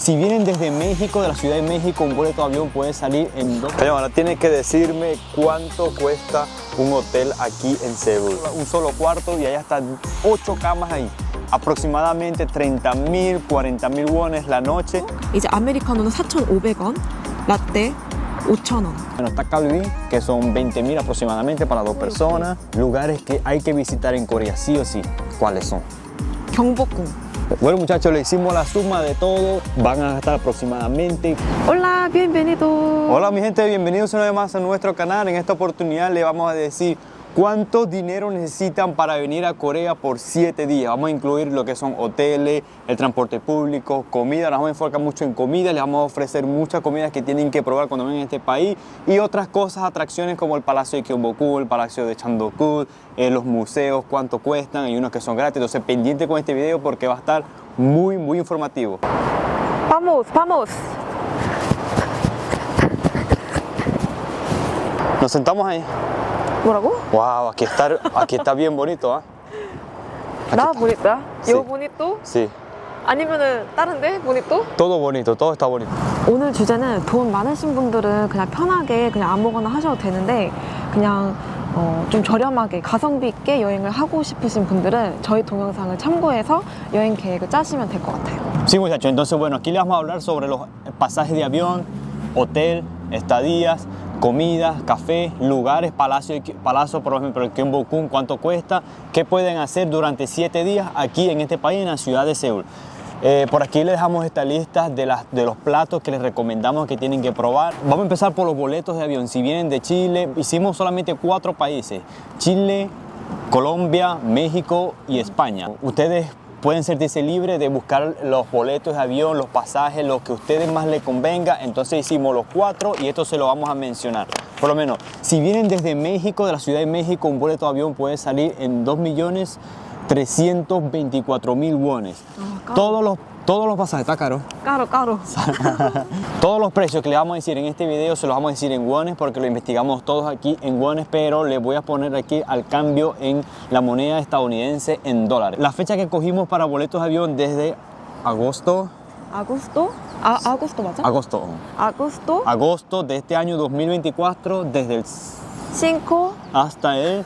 si vienen desde México, de la Ciudad de México, un boleto de avión puede salir en 2. Pero ahora tienes que decirme cuánto cuesta un hotel aquí en Seúl. Un solo cuarto y hay hasta 8 camas ahí. Aproximadamente 30.000, 40.000 wones la noche. 이제 아메리카노는 4,500원, 라떼 5,000원. Bueno, está Calvi, que son 20.000 aproximadamente para 2 personas. Lugares que hay que visitar en Corea sí o sí. ¿Cuáles son? 경복궁. Bueno, muchachos, le hicimos la suma de todo. Van a gastar aproximadamente. Hola, bienvenido. Hola mi gente, bienvenidos una vez más a nuestro canal. En esta oportunidad le vamos a decir cuánto dinero necesitan para venir a Corea por 7 días. Vamos a incluir lo que son hoteles, el transporte público, comida. Nos vamos a enfocar mucho en comida. Les vamos a ofrecer muchas comidas que tienen que probar cuando vengan a este país. Y otras cosas, atracciones como el Palacio de Gyeongbokgung, el Palacio de Changdeok-gu, los museos, cuánto cuestan. Hay unos que son gratis. Entonces pendiente con este video porque va a estar muy informativo. Vamos, vamos. Nos sentamos ahí. 뭐라고? Wow, aquí está bien bonito, ¿ah? 나 보니까? Sí. 요 보니또? Sí, 아니면은 다른데 보니또? todo bonito, todo está bonito. 오늘 주제는 돈 많으신 분들은 그냥 편하게 그냥 아무거나 하셔도 되는데 그냥 좀 저렴하게 가성비 있게 여행을 하고 싶으신 분들은 저희 동영상을 참고해서 여행 계획을 짜시면 될 것 같아요. Sí, muchachos, entonces bueno, aquí les vamos a hablar sobre los pasajes de avión, hotel, estadías, comidas, café, lugares, palacio, por ejemplo, el Gyeongbokgung, cuánto cuesta, qué pueden hacer durante 7 días aquí en este país, en la ciudad de Seúl. Por aquí les dejamos esta lista de los platos que les recomendamos que tienen que probar. Vamos a empezar por los boletos de avión. Si vienen de Chile, hicimos solamente 4 países: Chile, Colombia, México y España. Ustedes pueden sentirse libres de buscar los boletos de avión, los pasajes, lo que a ustedes más les convenga. Entonces hicimos los 4 y esto se lo vamos a mencionar. Por lo menos, si vienen desde México, de la Ciudad de México, un boleto de avión puede salir en 2.324.000 wones. Todos los pasajes, está caro. 까로. Todos los precios que les vamos a decir en este video se los vamos a decir en wones porque lo investigamos todos aquí en wones, pero les voy a poner aquí al cambio en la moneda estadounidense en dólares. La fecha que cogimos para boletos de avión desde agosto. 아구스토? 아구스토 맞아? 아구스토? Agosto de este año 2024, desde el 5 hasta el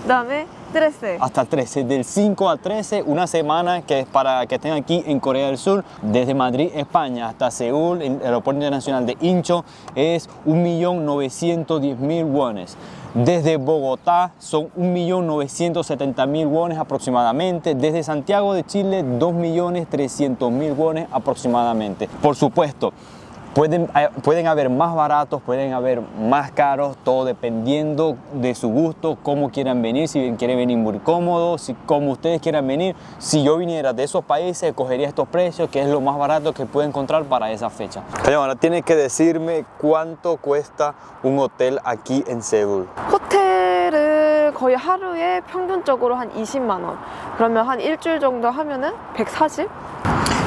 그다음에 13 hasta el 13, del 5 al 13, una semana que es para que estén aquí en Corea del Sur, desde Madrid, España, hasta Seúl, el aeropuerto internacional de Incheon, es 1.910.000 wones. Desde Bogotá son 1.970.000 wones aproximadamente. Desde Santiago de Chile, 2.300.000 wones aproximadamente. Por supuesto, pueden haber más baratos, pueden haber más caros, todo dependiendo de su gusto, cómo quieran venir, si quieren venir muy cómodos, como ustedes quieran venir. Si yo viniera de esos países, cogería estos precios, que es lo más barato que puedo encontrar para esa fecha. Pero ahora tienes que decirme cuánto cuesta un hotel aquí en Seúl. 호텔을 거의 하루에 평균적으로 한 20만 원. 그러면 한 일주일 정도 하면은 140?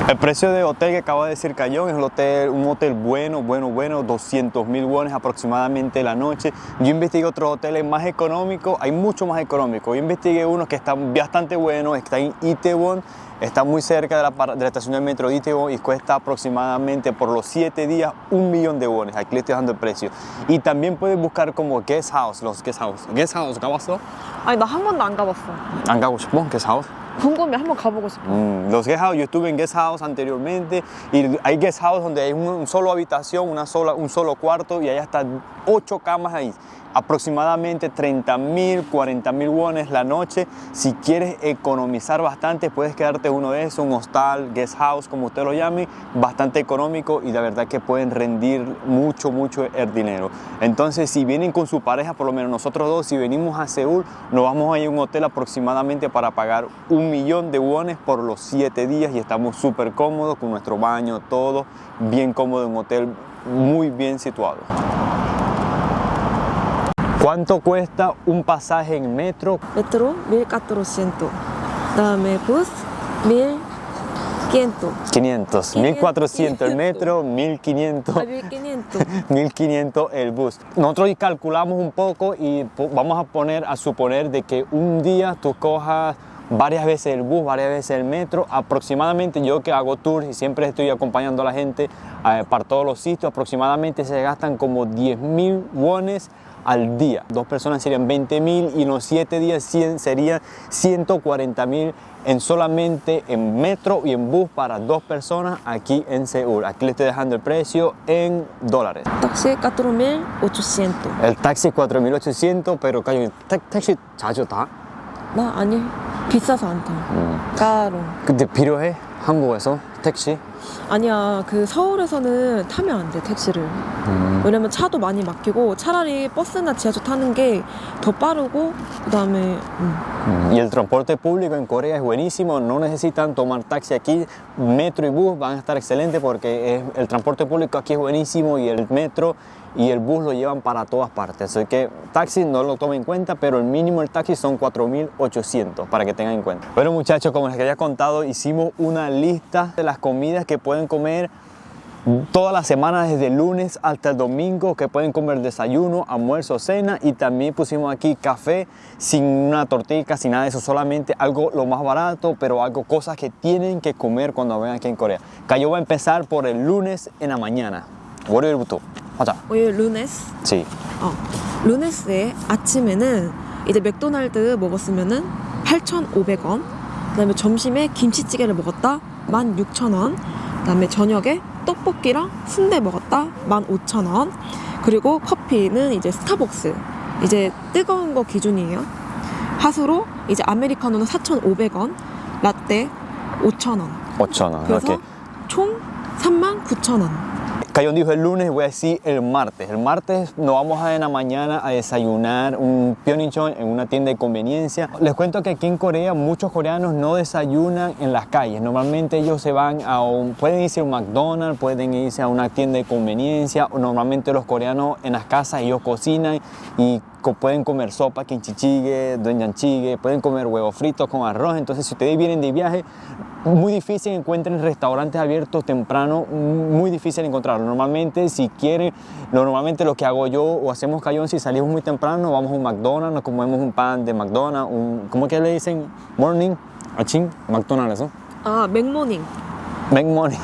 El precio de hotel que acaba de decir Cayón es un hotel bueno, 200.000 wones aproximadamente la noche. Yo investigué otros hoteles más económicos, hay mucho más económicos. Yo investigué unos que están bastante buenos, está en Itaewon, está muy cerca de la estación del metro de Itaewon y cuesta aproximadamente por los 7 días 1 millón de wones. Aquí le estoy dando el precio. Y también puedes buscar como guest house, los guest house. ¿Guest house 가봤어? 아니 나 한 번도 안 가봤어. ¿Han 가고 싶어? guest house? 궁금해, 한번 가보고 싶어. Los guest house, yo estuve en guest house anteriormente y hay guest house donde hay un solo habitación, un solo cuarto y hay hasta 8 camas ahí. Aproximadamente 30.000, 40.000 wones la noche. Si quieres economizar bastante, puedes quedarte uno de esos, un hostal, guest house, como usted lo llame, bastante económico y la verdad que pueden rendir mucho el dinero. Entonces, si vienen con su pareja, por lo menos nosotros dos, si venimos a Seúl, nos vamos a ir a un hotel aproximadamente para pagar 1 millón de wones por los 7 días y estamos súper cómodos con nuestro baño, todo bien cómodo, un hotel muy bien situado. ¿Cuánto cuesta un pasaje en metro? 메트로 1,400. 그다음에 부스 1,500. 500, 1.400 el metro, 1.500. 1,500. 1.500 el bus. Nosotros calculamos un poco y vamos a suponer de que un día tú cojas varias veces el bus, varias veces el metro. Aproximadamente yo que hago tours y siempre estoy acompañando a la gente para todos los sitios, aproximadamente se gastan como 10.000 wones al día. 2 personas serían 20.000 y en los 7 días serían 140.000 en solamente en metro y en bus para 2 personas aquí en Seúl. Aquí le estoy dejando el precio en dólares. Taxi 4,800. El taxi 4.800, pero cayo, 택시 자주 타? 나 아니 비싸서 안 타. 까로. 근데 필요해? 한국에서 택시? 아니야 그 서울에서는 타면 안 돼 택시를. 왜냐면 차도 많이 막히고 차라리 버스나 지하철 타는 게 더 빠르고 그다음에 Y el transporte público en Corea es buenísimo, no necesitan tomar taxi aquí, metro y bus van a estar excelentes porque el transporte público aquí es buenísimo y el metro y el bus lo llevan para todas partes. Así que taxi no lo tomen en cuenta, pero el mínimo del taxi son 4.800 para que tengan en cuenta. Bueno muchachos, como les había contado, hicimos una lista de las comidas que pueden comer toda la semana desde el lunes hasta el domingo, que pueden comer desayuno, almuerzo, cena, y también pusimos aquí café sin una tortilla, sin nada de eso, solamente algo lo más barato, pero algo, cosas que tienen que comer cuando vengan aquí en Corea. Cayo va a empezar por el lunes en la mañana. 월요일부터 하자. 월요일 루네스. Sí. 루네스에 아침에는 이제 맥도날드 먹었으면은 8,500원. 그다음에 점심에 김치찌개를 먹었다 16,000원. 그다음에 저녁에 떡볶이랑 순대 먹었다 15,000원. 그리고 커피는 이제 스타벅스 이제 뜨거운 거 기준이에요. 하수로 이제 아메리카노는 4,500원, 라떼 5,000원. 5,000원. 그래서 Okay. 총 39,000원. Cayón dijo el lunes, voy a decir el martes. El martes nos vamos en la mañana a desayunar un pyeongjang en una tienda de conveniencia. Les cuento que aquí en Corea muchos coreanos no desayunan en las calles. Normalmente ellos se van pueden irse a un McDonald's, pueden irse a una tienda de conveniencia. Normalmente los coreanos en las casas ellos cocinan y pueden comer sopa, kimchi-jjigae, doenjang-jjigae, pueden comer huevos fritos con arroz. Entonces si ustedes vienen de viaje, muy difícil encuentren restaurantes abiertos temprano, muy difícil encontrarlos. Normalmente si quieren, normalmente lo que hago yo o hacemos Cayón, si salimos muy temprano, vamos a un McDonald's, nos comemos un pan de McDonald's, ¿cómo que le dicen? Morning, achín, McDonald's, ¿no? 아, 맥모닝. 맥모니.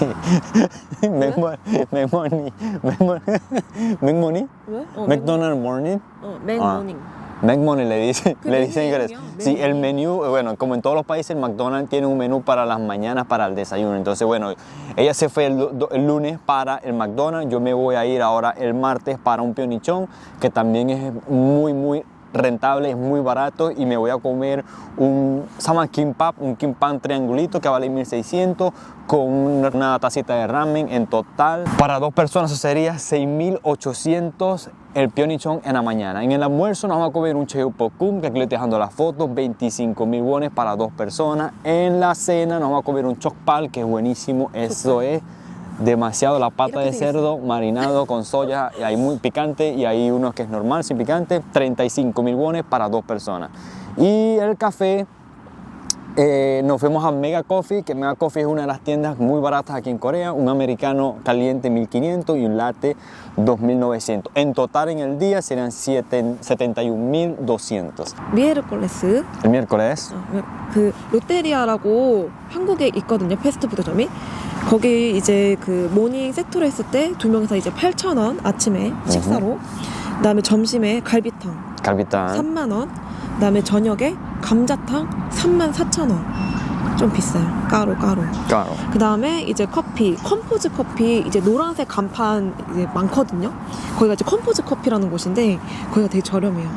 맥모니. 왜? McDonald's morning. 맥모닝. McMoney le dicen inglés. menú, Sí, el menú, bueno, como en todos los países, el McDonald's tiene un menú para las mañanas, para el desayuno. Entonces, bueno, ella se fue el lunes para el McDonald's. Yo me voy a ir ahora el martes para un pyeongjang, que también es muy rentable, es muy barato, y me voy a comer un kimbap, un kimbap triangulito que vale 1.600 con una tacita de ramen. En total para 2 personas eso sería 6.800 el pyeongjang en la mañana. En el almuerzo nos vamos a comer un cheupokkum, que aquí le estoy dejando las fotos, 25.000 wones para 2 personas. En la cena nos vamos a comer un chokpal, que es buenísimo, eso es demasiado, la pata de cerdo marinado con soya, y hay muy picante y hay uno que es normal sin picante. 35.000 wones para 2 personas. Y el café, nos fuimos a Mega Coffee, que Mega Coffee es una de las tiendas muy baratas aquí en Corea. Un americano caliente 1.500 y un latte 2.900. En total en el día serían 71.200. 미에르콜레스. El miércoles. 그 롯데리아라고 한국에 있거든요, 패스트푸드점이. 거기 이제 그 모닝 세트로 했을 때 2명에서 이제 8,000원 아침에 식사로. 그다음에 점심에 갈비탕 Calvita. 3만 원. 그다음에 저녁에 감자탕 34,000원. 좀 비싸요. 까로. Claro. 그다음에 이제 커피, 컴포즈 커피, 이제 노란색 간판 이제 많거든요. 거기가 이제 컴포즈 커피라는 곳인데 거기가 되게 저렴해요.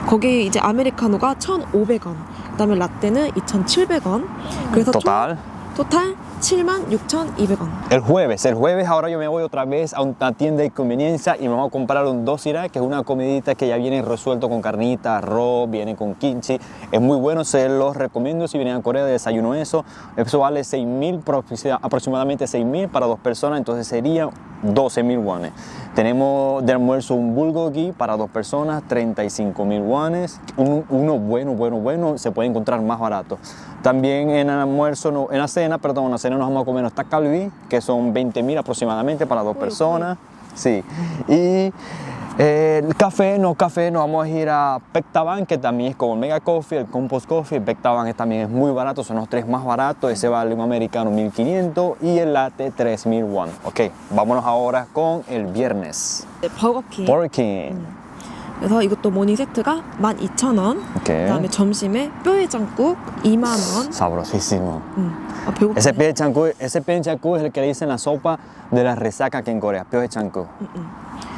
거기 이제 아메리카노가 1,500원. 그다음에 라떼는 2,700원. 그래서 Total. 토탈 76,200원. El jueves ahora yo me voy otra vez a una tienda de conveniencia y me voy a comprar un dosira, que es una comidita que ya viene resuelto con carnita, arroz, viene con kimchi. Es muy bueno, se los recomiendo si vienen a Corea de desayuno eso. Eso vale 6.000, aproximadamente 6.000 para 2 personas, entonces sería 12.000 wones. Tenemos de almuerzo un bulgogi para 2 personas, 35.000 wones. Uno bueno, se puede encontrar más barato. También en el almuerzo, en la cena nos vamos a comer unos takgalbi, que son 20.000 aproximadamente para 2 personas. Sí. Y El café, no, vamos a ir a Pektavan, que también es como el Mega Coffee, el Compost Coffee. Pektavan también es muy barato, son los tres más baratos. Ese vale un americano 1.500 y el latte 3.000 won. Ok, vámonos ahora con el viernes. 버거킹. Burger King. 그래서 이것도 모닝 세트가 12,000원. 오케이. 그다음에 점심에 뼈해장국 2만원. Sabrosísimo. 아, 배고프네. Ese pie de chancu es el que le dicen la sopa de la resaca aquí en Corea. Pie de chancu.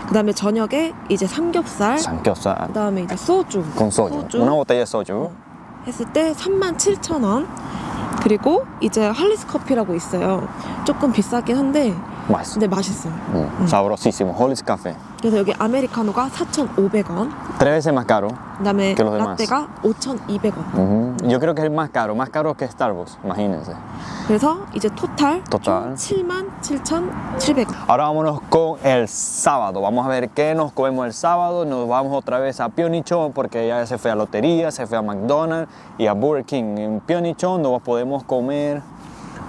그다음에 저녁에 이제 삼겹살. Samgyeopsal. 그다음에 이제 소주. Con soju. Una botella de soju. 했을 때 37,000원. 그리고 이제 할리스 커피라고 있어요. 조금 비싸긴 한데 맛있어. 근데 맛있어요. Sabrosísimo. Hollis Café. 그래서 여기 아메리카노가 4,500원. 3 veces más caro. 그다음에 que los demás. 라떼가 5,200원. Yo creo que es el más caro que Starbucks, imagínense. 그래서 이제 토탈 Total. 77,700원. Ahora vámonos con el sábado. Vamos a ver qué nos comemos el sábado. Nos vamos otra vez a Pyeongchang porque ya se fue a Lotería, se fue a McDonald's y a Burger King. En Pyeongchang nos podemos comer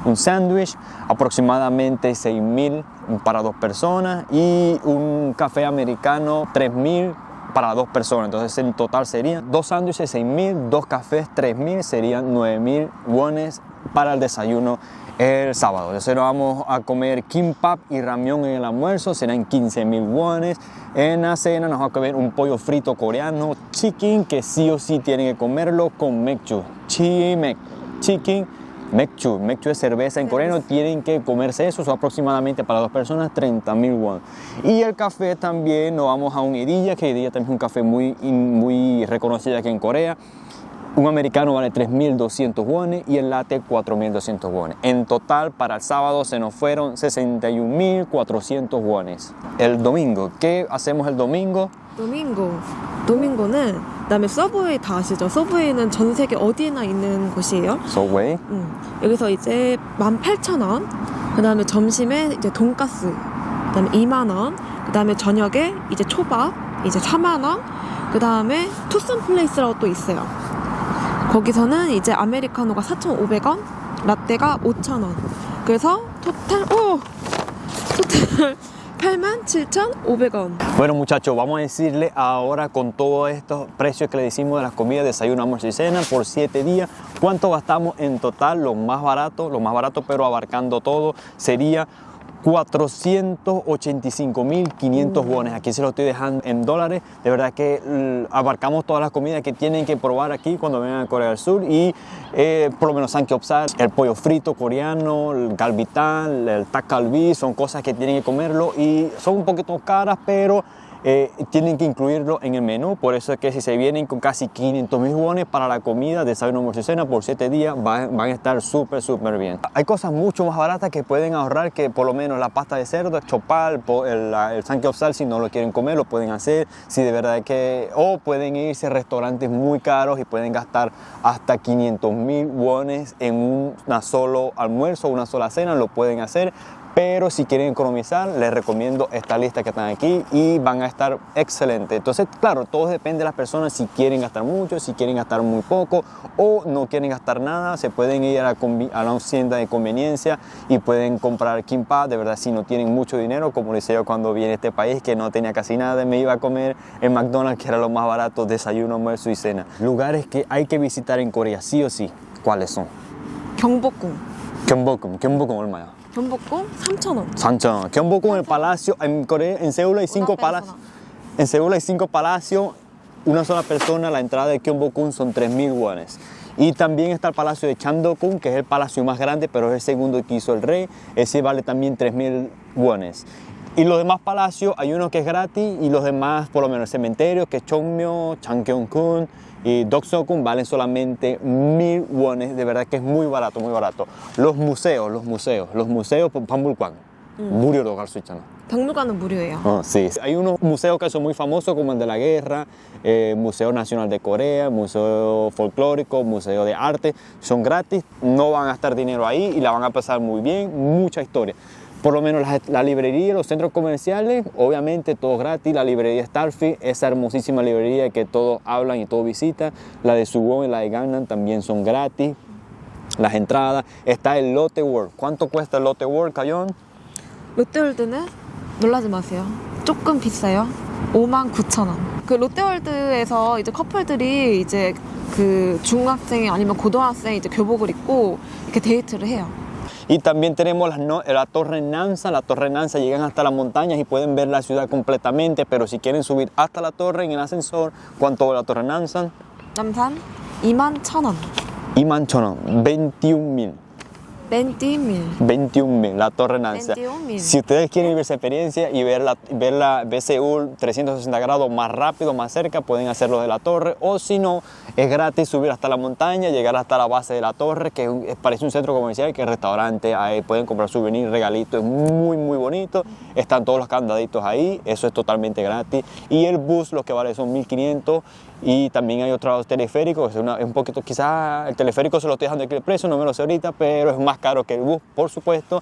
un sándwich, aproximadamente 6.000 para 2 personas y un café americano 3.000 para 2 personas. Entonces en total serían 2 sándwiches 6.000, 2 cafés 3.000, serían 9.000 wones para el desayuno el sábado. Entonces nos vamos a comer kimbap y ramyun en el almuerzo, serán 15.000 wones. En la cena nos vamos a comer un pollo frito coreano, chicken, que sí o sí tienen que comerlo con mekju. Chicken, mekju es cerveza en coreano, tienen que comerse eso, son aproximadamente para 2 personas 30.000 won. Y el café también, nos vamos a un Edilla, que Edilla también es un café muy reconocido aquí en Corea. Un americano vale 3.200 wones y el latte 4.200 wones. En total, para el sábado se nos fueron 61.400 wones. El domingo, ¿qué hacemos el domingo? 도밍고는 그다음에 서브웨이 다 아시죠? 서브웨이는 전 세계 어디에나 있는 곳이에요. Subway. 여기서 이제 18,000원. 그다음에 점심에 이제 돈가스. 그다음에 2만 원. 그다음에 저녁에 이제 초밥 이제 4만 원. 그다음에 투슨 플레이스라고 또 있어요. 거기서는 이제 아메리카노가 4,500원, 라떼가 5,000원. 그래서 토탈 87,500원. Bueno muchachos, vamos a decirle ahora con todos estos precios que le decimos de las comidas, desayuno, almuerzo y cena por 7 días, cuánto gastamos en total. Lo más barato pero abarcando todo, sería 485.500 wones. Aquí se lo estoy dejando en dólares. De verdad que abarcamos todas las comidas que tienen que probar aquí cuando vengan a Corea del Sur. Y por lo menos samgyeopsal, el pollo frito coreano, el galbitang, el dak galbi, son cosas que tienen que comerlo y son un poquito caras, pero tienen que incluirlo en el menú. Por eso es que si se vienen con casi 500.000 wones para la comida, desayuno, almuerzo y cena por 7 días, van a estar súper bien. Hay cosas mucho más baratas que pueden ahorrar, que por lo menos la pasta de cerdo, chopal, el samgyeopsal, si no lo quieren comer, lo pueden hacer. Si de verdad o pueden irse a restaurantes muy caros y pueden gastar hasta 500.000 wones en un solo almuerzo, una sola cena, lo pueden hacer. Pero si quieren economizar, les recomiendo esta lista que están aquí y van a estar excelentes. Entonces, claro, todo depende de las personas, si quieren gastar mucho, si quieren gastar muy poco o no quieren gastar nada. Se pueden ir a la tienda de conveniencia y pueden comprar kimbap. De verdad, si no tienen mucho dinero, como decía yo cuando vine a este país, que no tenía casi nada, me iba a comer en McDonald's, que era lo más barato, desayuno, almuerzo y cena. Lugares que hay que visitar en Corea, sí o sí, ¿cuáles son? 경복궁. 경복궁 얼마야? 경복궁 3,000원. 3,000원. 경복궁, el palacio, en Corea, en Seúl hay 5 palacios. En Seúl hay 5 palacios, una sola persona, la entrada de Gyeongbokgung son 3.000 wones. Y también está el palacio de Chamdokgung, que es el palacio más grande, pero es el segundo que hizo el rey. Ese vale también 3.000 wones. Y los demás palacios, hay uno que es gratis y los demás, por lo menos el cementerio, que es Chongmyo, Changgyeong-gun y Dokseokgung, valen solamente 1.000 wones. De verdad que es muy barato. Los museos, Panmulgwan, 무료로 갈 수 있잖아. 박물관은 무료예요. Sí. Hay unos museos que son muy famosos, como el de la guerra, Museo Nacional de Corea, Museo Folclórico, Museo de Arte. Son gratis, no van a gastar dinero ahí y la van a pasar muy bien, mucha historia. Por lo menos la librería, los centros comerciales, obviamente todo gratis. La librería Starfish, esa hermosísima librería que todos hablan y todos visitan. La de Suwon y la de Gangnam también son gratis. Las entradas. Está el Lotte World. ¿Cuánto cuesta el Lotte World, Cayon? 롯데월드는 놀라지 마세요. 조금 비싸요. 59,000원. 그 롯데월드에서 이제 커플들이 이제 그 중학생 아니면 고등학생 이제 교복을 입고 이렇게 데이트를 해요. Y también tenemos la Torre Nansa. La Torre Nansa llegan hasta las montañas y pueden ver la ciudad completamente, pero si quieren subir hasta la torre en el ascensor, ¿cuánto vale la Torre Nansa? 남산 21,000원. 21,000, 21,000. 21,000, la Torre Nansa. 21,000. Si ustedes quieren vivir esa experiencia y ver Seúl 360 grados más rápido, más cerca, pueden hacerlo de la torre, o si no, es gratis subir hasta la montaña, llegar hasta la base de la torre, que parece un centro comercial, que es restaurante, ahí pueden comprar souvenirs, regalitos, es muy muy bonito, están todos los candaditos ahí, eso es totalmente gratis, y el bus lo que vale son 1.500, y también hay otro teleférico, es un poquito, quizás el teleférico se lo estoy dejando aquí el precio, no me lo sé ahorita, pero es más caro que el bus, por supuesto.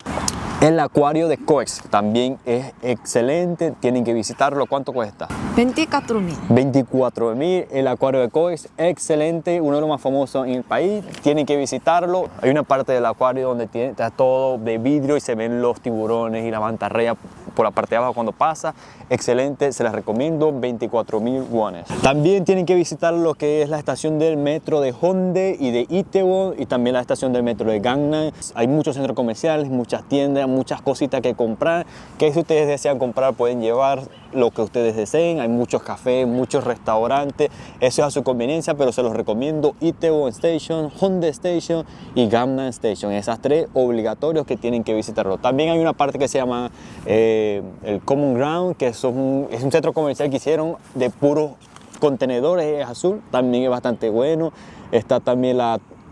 El acuario de Coex también es excelente, tienen que visitarlo. ¿Cuánto cuesta? 24,000. 24,000. El acuario de Coex, excelente, uno de los más famosos en el país, tienen que visitarlo. Hay una parte del acuario donde está todo de vidrio y se ven los tiburones y la mantarraya por la parte de abajo cuando pasa. Excelente, se les recomiendo, 24,000 wones. También tienen que visitar lo que es la estación del metro de Hongdae y de Itaewon, y también la estación del metro de Gangnam. Hay muchos centros comerciales, muchas tiendas, muchas cositas que comprar, que si ustedes desean comprar pueden llevar lo que ustedes deseen. Hay muchos cafés, muchos restaurantes, eso es a su conveniencia, pero se los recomiendo. Itaewon Station, Hongdae Station y Gangnam Station, esas tres obligatorios que tienen que visitarlo. También hay una parte que se llama el Common Ground, que es un centro comercial que hicieron de puros contenedores, es azul, también es bastante bueno. Está también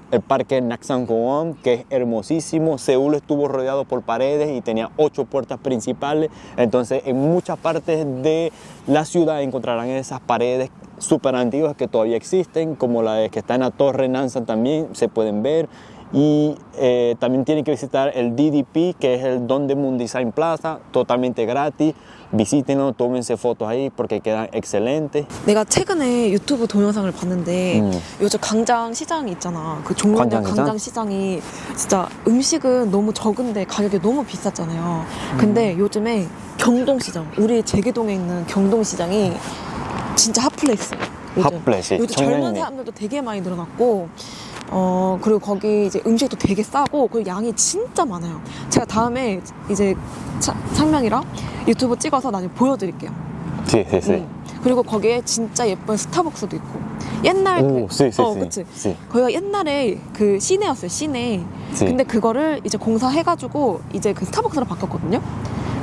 el parque Naksangwon, que es hermosísimo. Seúl estuvo rodeado por paredes y tenía 8 puertas principales, entonces en muchas partes de la ciudad encontrarán esas paredes súper antiguas que todavía existen, como la que está en la Torre Nansan, también se pueden ver. Y también tienen que visitar el DDP, que es el Dongdaemun Design Plaza, totalmente gratis. Visítenlo, tómense fotos ahí porque quedan excelentes. 내가 최근에 유튜브 동영상을 봤는데 요즘 광장 시장이 있잖아. 그 종로역 광장 시장이 진짜 음식은 너무 적은데 가격이 너무 비쌌잖아요. 근데 요즘에 경동시장, 우리 제계동에 있는 경동시장이 진짜 핫플레이스. 핫플레이스. 요즘 젊은 사람들도 되게 많이 늘어났고, 그리고 거기 이제 음식도 되게 싸고, 그리고 양이 진짜 많아요. 제가 다음에 이제 상명이랑 유튜브 찍어서 나중에 보여드릴게요. Sí, sí, sí. 그리고 거기에 진짜 예쁜 스타벅스도 있고. 옛날 sí, sí, sí. 그치? Sí. 거기가 옛날에 그 시내였어요, 시내. Sí. 근데 그거를 이제 공사해가지고 이제 그 스타벅스로 바꿨거든요.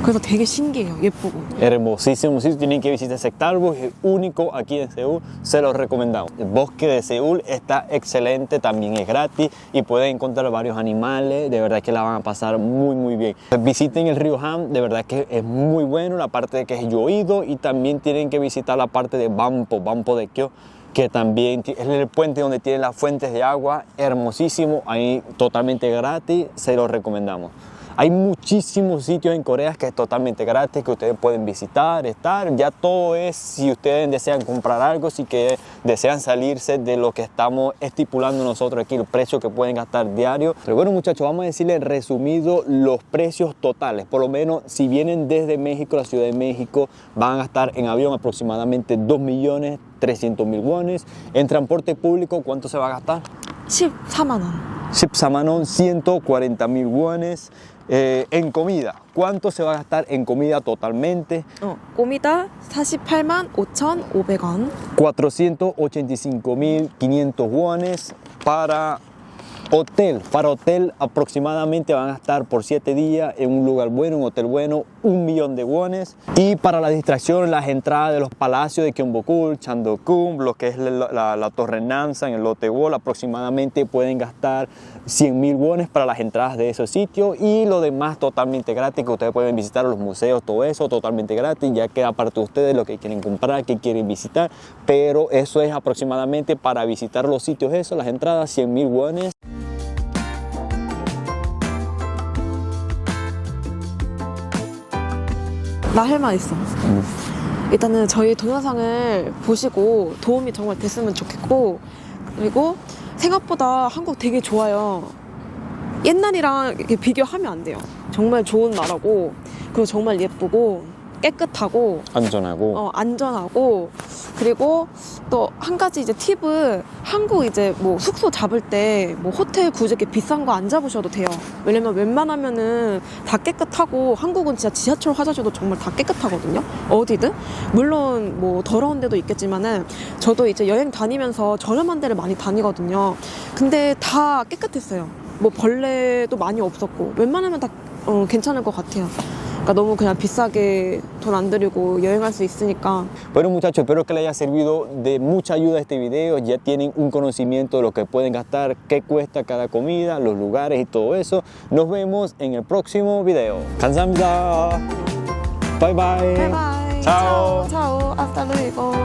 그래서 되게 신기해요, 예쁘고. Hermosísimo sitio, tienen que visitar ese Starbucks, es único aquí en Seúl, se los recomendamos. El bosque de Seúl está excelente, también es gratis y pueden encontrar varios animales, de verdad que la van a pasar muy muy bien. Visiten el río Han, de verdad que es muy bueno, la parte de que es Yoido, y también tienen que visitar la parte de Bampo de Kyo, que también es el puente donde tienen las fuentes de agua, hermosísimo, ahí totalmente gratis, se los recomendamos. Hay muchísimos sitios en Corea que es totalmente gratis, que ustedes pueden visitar, estar. Ya todo es si ustedes desean comprar algo, si que desean salirse de lo que estamos estipulando nosotros aquí, el precio que pueden gastar diario. Pero bueno, muchachos, vamos a decirles resumido los precios totales. Por lo menos si vienen desde México, la Ciudad de México, van a gastar en avión aproximadamente 2.300.000 wones. En transporte público, ¿cuánto se va a gastar? 14만 원. 14만 won, 140.000 wones. En comida, ¿cuánto se va a gastar en comida totalmente? comida 485,500원. 485.500 wones. Para hotel aproximadamente van a estar por 7 días en un lugar bueno, un hotel bueno, 1.000.000 de wones. Y para la distracción, las entradas de los palacios de Gyeongbokgung, Chandeokgung, lo que es la Torre Nansan, el Lotte Wall, aproximadamente pueden gastar 100.000 wones para las entradas de esos sitios, y lo demás totalmente gratis, que ustedes pueden visitar los museos, todo eso totalmente gratis, ya queda aparte de ustedes lo que quieren comprar, que quieren visitar, pero eso es aproximadamente para visitar los sitios, eso, las entradas 100.000 wones. 나 할 말 있어. 일단은 저희 동영상을 보시고 도움이 정말 됐으면 좋겠고, 그리고 생각보다 한국 되게 좋아요. 옛날이랑 이렇게 비교하면 안 돼요. 정말 좋은 나라고, 그리고 정말 예쁘고, 깨끗하고 안전하고. 안전하고, 그리고 또 한 가지 이제 팁은 한국 이제 뭐 숙소 잡을 때 뭐 호텔 굳이 이렇게 비싼 거 안 잡으셔도 돼요. 왜냐면 웬만하면은 다 깨끗하고, 한국은 진짜 지하철 화장실도 정말 다 깨끗하거든요. 어디든. 물론 뭐 더러운 데도 있겠지만은 저도 이제 여행 다니면서 저렴한 데를 많이 다니거든요. 근데 다 깨끗했어요. 뭐 벌레도 많이 없었고, 웬만하면 다 괜찮을 것 같아요. 그러니까 너무 그냥 비싸게 돈 안 들이고 여행할 수 있으니까. Bueno muchachos, espero que les haya servido de mucha ayuda este video. Ya tienen un conocimiento de lo que pueden gastar, qué cuesta cada comida, los lugares y todo eso. Nos vemos en el próximo video. 감사합니다. Bye bye. 바이바이. Chao. 차오. Hasta luego.